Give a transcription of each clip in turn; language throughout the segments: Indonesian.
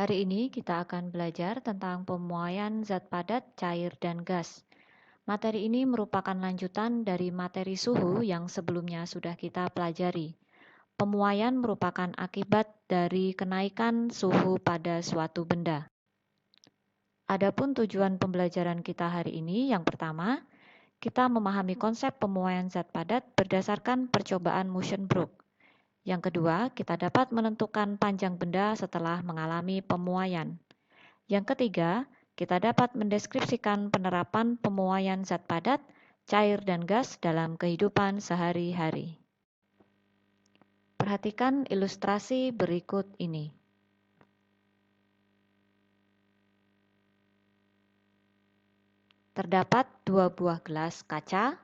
Hari ini kita akan belajar tentang pemuaian zat padat, cair, dan gas. Materi ini merupakan lanjutan dari materi suhu yang sebelumnya sudah kita pelajari. Pemuaian merupakan akibat dari kenaikan suhu pada suatu benda. Adapun tujuan pembelajaran kita hari ini, yang pertama, kita memahami konsep pemuaian zat padat berdasarkan percobaan Musschenbroek. Yang kedua, kita dapat menentukan panjang benda setelah mengalami pemuaian. Yang ketiga, kita dapat mendeskripsikan penerapan pemuaian zat padat, cair, dan gas dalam kehidupan sehari-hari. Perhatikan ilustrasi berikut ini. Terdapat dua buah gelas kaca.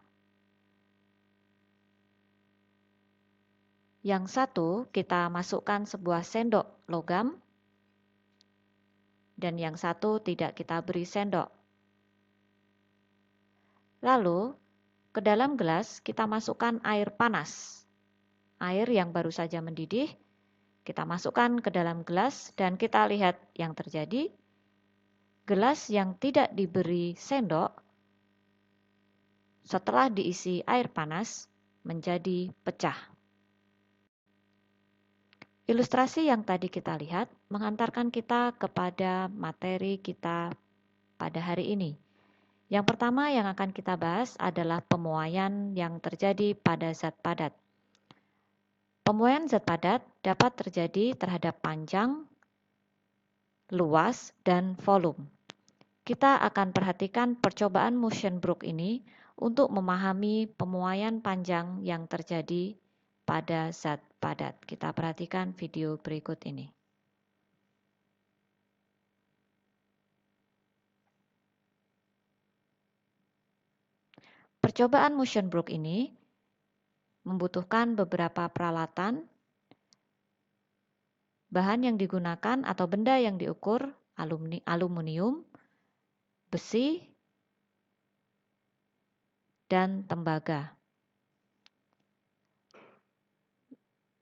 Yang satu, kita masukkan sebuah sendok logam, dan yang satu tidak kita beri sendok. Lalu, ke dalam gelas kita masukkan air panas. Air yang baru saja mendidih, kita masukkan ke dalam gelas dan kita lihat yang terjadi. Gelas yang tidak diberi sendok, setelah diisi air panas, menjadi pecah. Ilustrasi yang tadi kita lihat mengantarkan kita kepada materi kita pada hari ini. Yang pertama yang akan kita bahas adalah pemuaian yang terjadi pada zat padat. Pemuaian zat padat dapat terjadi terhadap panjang, luas, dan volume. Kita akan perhatikan percobaan Musschenbroek ini untuk memahami pemuaian panjang yang terjadi pada zat padat. Kita perhatikan video berikut ini. Percobaan Musschenbroek ini membutuhkan beberapa peralatan, bahan yang digunakan atau benda yang diukur aluminium, besi, dan tembaga.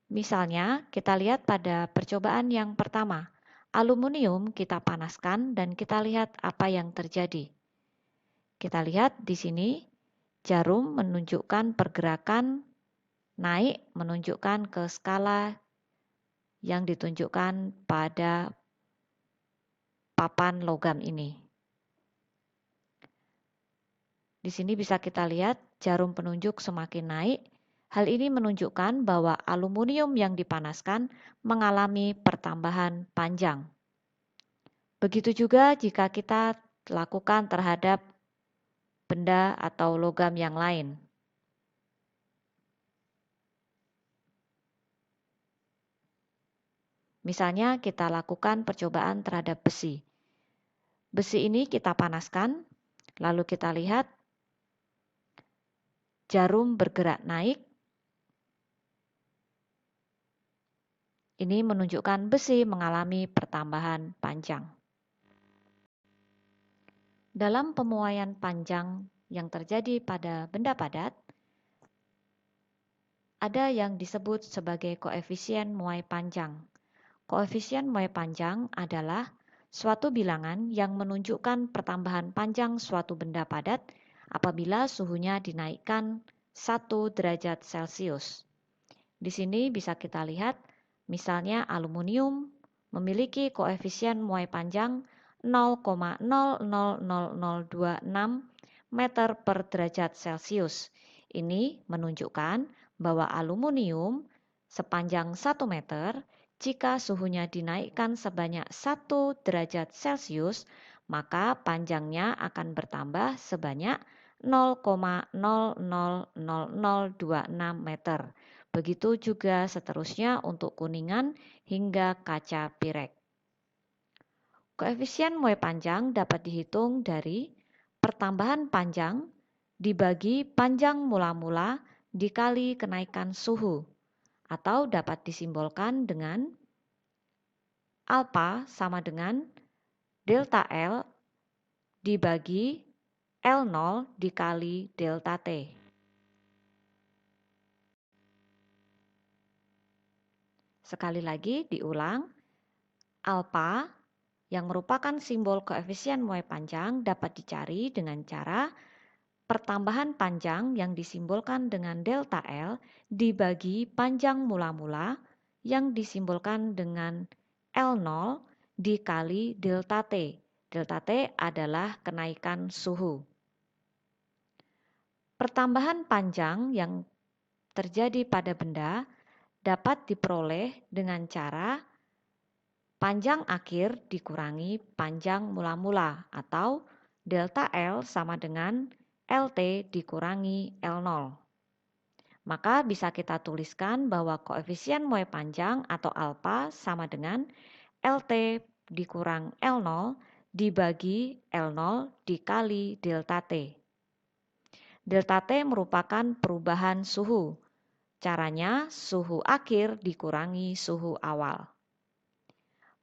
Misalnya, kita lihat pada percobaan yang pertama. Aluminium kita panaskan dan kita lihat apa yang terjadi. Kita lihat di sini, jarum menunjukkan pergerakan naik, menunjukkan ke skala yang ditunjukkan pada papan logam ini. Di sini bisa kita lihat jarum penunjuk semakin naik. Hal ini menunjukkan bahwa aluminium yang dipanaskan mengalami pertambahan panjang. Begitu juga jika kita lakukan terhadap benda atau logam yang lain. Misalnya kita lakukan percobaan terhadap besi. Besi ini kita panaskan, lalu kita lihat jarum bergerak naik. Ini menunjukkan besi mengalami pertambahan panjang. Dalam pemuaian panjang yang terjadi pada benda padat, ada yang disebut sebagai koefisien muai panjang. Koefisien muai panjang adalah suatu bilangan yang menunjukkan pertambahan panjang suatu benda padat apabila suhunya dinaikkan 1 derajat Celcius. Di sini bisa kita lihat, misalnya aluminium memiliki koefisien muai panjang 0,000026 meter per derajat Celcius. Ini menunjukkan bahwa aluminium sepanjang 1 meter, jika suhunya dinaikkan sebanyak 1 derajat Celcius, maka panjangnya akan bertambah sebanyak 0,000026 meter. Begitu juga seterusnya untuk kuningan hingga kaca pirek. Koefisien muai panjang dapat dihitung dari pertambahan panjang dibagi panjang mula-mula dikali kenaikan suhu, atau dapat disimbolkan dengan alpha sama dengan delta L dibagi L0 dikali delta T. Sekali lagi diulang, alpha yang merupakan simbol koefisien muai panjang dapat dicari dengan cara pertambahan panjang yang disimbolkan dengan delta L dibagi panjang mula-mula yang disimbolkan dengan L0 dikali delta T. Delta T adalah kenaikan suhu. Pertambahan panjang yang terjadi pada benda dapat diperoleh dengan cara panjang akhir dikurangi panjang mula-mula atau delta L sama dengan LT dikurangi L0. Maka bisa kita tuliskan bahwa koefisien muai panjang atau alfa sama dengan LT dikurang L0 dibagi L0 dikali delta T. Delta T merupakan perubahan suhu. Caranya suhu akhir dikurangi suhu awal.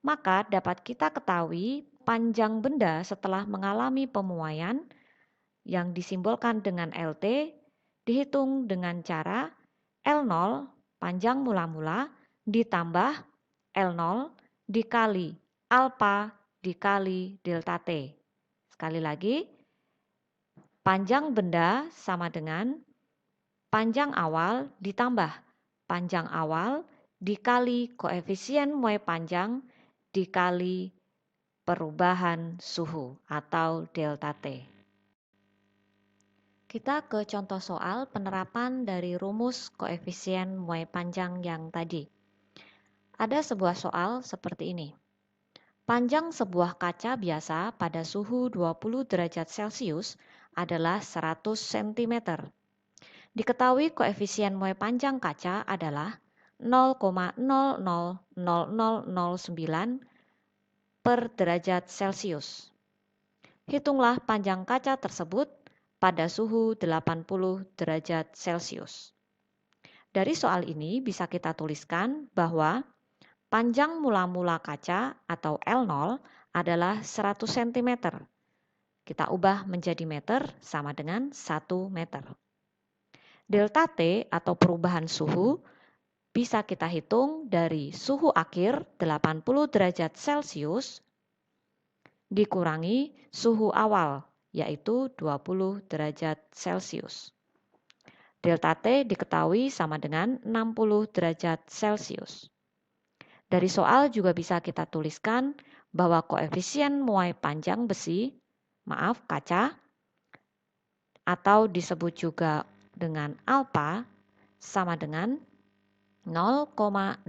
Maka dapat kita ketahui panjang benda setelah mengalami pemuaian yang disimbolkan dengan LT dihitung dengan cara L0 panjang mula-mula ditambah L0 dikali alfa dikali delta T. Sekali lagi, panjang benda sama dengan panjang awal ditambah panjang awal dikali koefisien muai panjang dikali perubahan suhu atau delta T. Kita ke contoh soal penerapan dari rumus koefisien muai panjang yang tadi. Ada sebuah soal seperti ini. Panjang sebuah kaca biasa pada suhu 20 derajat Celcius adalah 100 cm. Diketahui koefisien muai panjang kaca adalah 0,000009 per derajat Celcius. Hitunglah panjang kaca tersebut pada suhu 80 derajat Celcius. Dari soal ini bisa kita tuliskan bahwa panjang mula-mula kaca atau L0 adalah 100 cm. Kita ubah menjadi meter sama dengan 1 meter. Delta T atau perubahan suhu bisa kita hitung dari suhu akhir 80 derajat Celcius dikurangi suhu awal, yaitu 20 derajat Celcius. Delta T diketahui sama dengan 60 derajat Celcius. Dari soal juga bisa kita tuliskan bahwa koefisien muai panjang besi, kaca, atau disebut juga dengan alfa, sama dengan 0,000009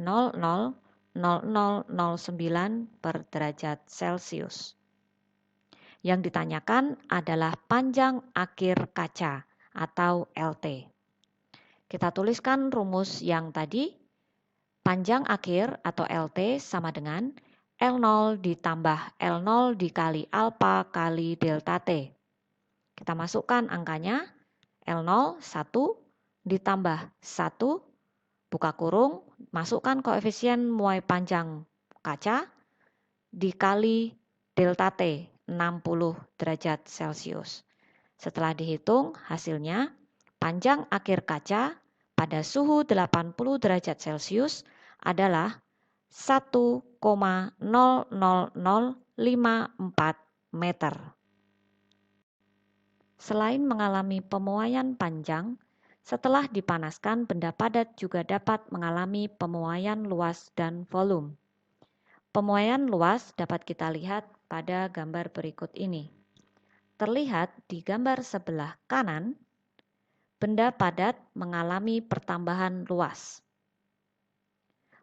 per derajat Celcius. Yang ditanyakan adalah panjang akhir kaca atau LT. Kita tuliskan rumus yang tadi. Panjang akhir atau LT sama dengan L0 ditambah L0 dikali alfa kali delta T. Kita masukkan angkanya L0 1 ditambah 1 buka kurung, masukkan koefisien muai panjang kaca dikali delta T 60 derajat Celcius. Setelah dihitung hasilnya panjang akhir kaca pada suhu 80 derajat Celcius adalah 1,00054 meter. Selain mengalami pemuaian panjang, setelah dipanaskan benda padat juga dapat mengalami pemuaian luas dan volume. Pemuaian luas dapat kita lihat pada gambar berikut ini. Terlihat di gambar sebelah kanan, benda padat mengalami pertambahan luas.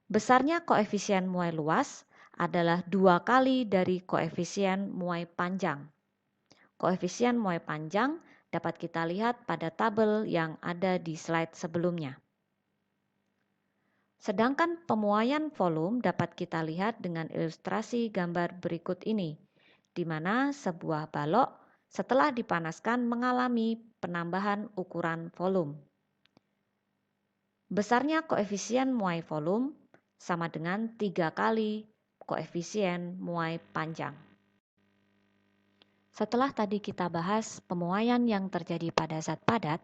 Besarnya koefisien muai luas adalah 2 kali dari koefisien muai panjang. Koefisien muai panjang dapat kita lihat pada tabel yang ada di slide sebelumnya. Sedangkan pemuaian volume dapat kita lihat dengan ilustrasi gambar berikut ini, di mana sebuah balok setelah dipanaskan mengalami penambahan ukuran volume. Besarnya koefisien muai volume sama dengan 3 kali koefisien muai panjang. Setelah tadi kita bahas pemuaian yang terjadi pada zat padat,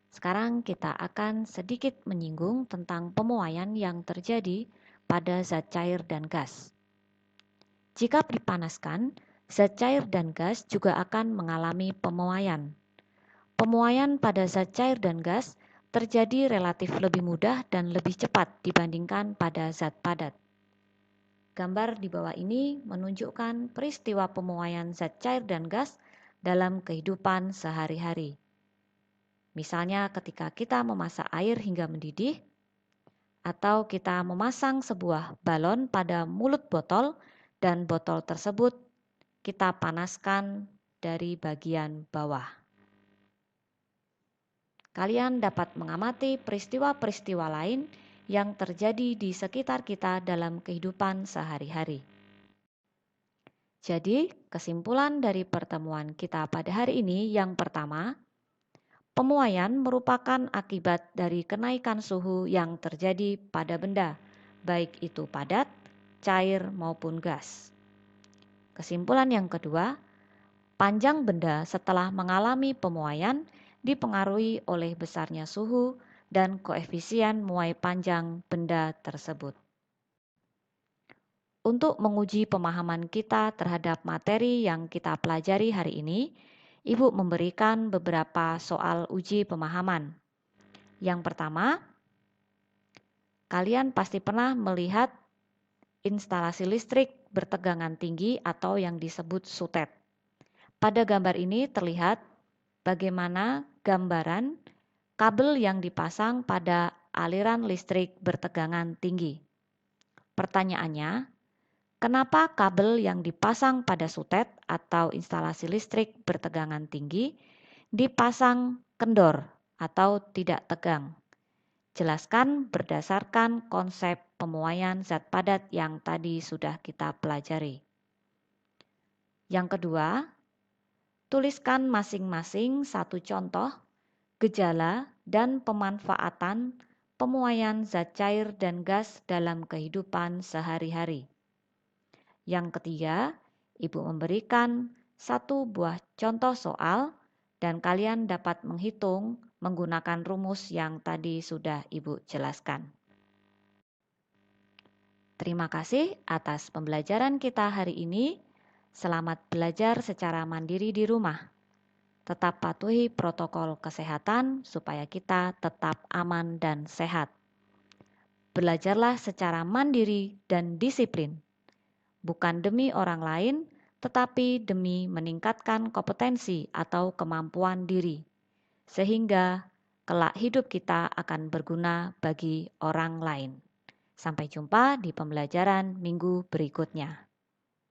sekarang kita akan sedikit menyinggung tentang pemuaian yang terjadi pada zat cair dan gas. Jika dipanaskan, zat cair dan gas juga akan mengalami pemuaian. Pemuaian pada zat cair dan gas terjadi relatif lebih mudah dan lebih cepat dibandingkan pada zat padat. Gambar di bawah ini menunjukkan peristiwa pemuaian zat cair dan gas dalam kehidupan sehari-hari. Misalnya ketika kita memasak air hingga mendidih, atau kita memasang sebuah balon pada mulut botol dan botol tersebut kita panaskan dari bagian bawah. Kalian dapat mengamati peristiwa-peristiwa lain yang terjadi di sekitar kita dalam kehidupan sehari-hari. Jadi, kesimpulan dari pertemuan kita pada hari ini yang pertama, pemuaian merupakan akibat dari kenaikan suhu yang terjadi pada benda, baik itu padat, cair, maupun gas. Kesimpulan yang kedua, panjang benda setelah mengalami pemuaian dipengaruhi oleh besarnya suhu dan koefisien muai panjang benda tersebut. Untuk menguji pemahaman kita terhadap materi yang kita pelajari hari ini, Ibu memberikan beberapa soal uji pemahaman. Yang pertama, kalian pasti pernah melihat instalasi listrik bertegangan tinggi atau yang disebut sutet. Pada gambar ini terlihat bagaimana gambaran kabel yang dipasang pada aliran listrik bertegangan tinggi. Pertanyaannya, kenapa kabel yang dipasang pada sutet atau instalasi listrik bertegangan tinggi dipasang kendor atau tidak tegang? Jelaskan berdasarkan konsep pemuaian zat padat yang tadi sudah kita pelajari. Yang kedua, tuliskan masing-masing satu contoh, gejala, dan pemanfaatan pemuaian zat cair dan gas dalam kehidupan sehari-hari. Yang ketiga, Ibu memberikan satu buah contoh soal dan kalian dapat menghitung menggunakan rumus yang tadi sudah Ibu jelaskan. Terima kasih atas pembelajaran kita hari ini. Selamat belajar secara mandiri di rumah. Tetap patuhi protokol kesehatan supaya kita tetap aman dan sehat. Belajarlah secara mandiri dan disiplin. Bukan demi orang lain, tetapi demi meningkatkan kompetensi atau kemampuan diri, sehingga kelak hidup kita akan berguna bagi orang lain. Sampai jumpa di pembelajaran minggu berikutnya.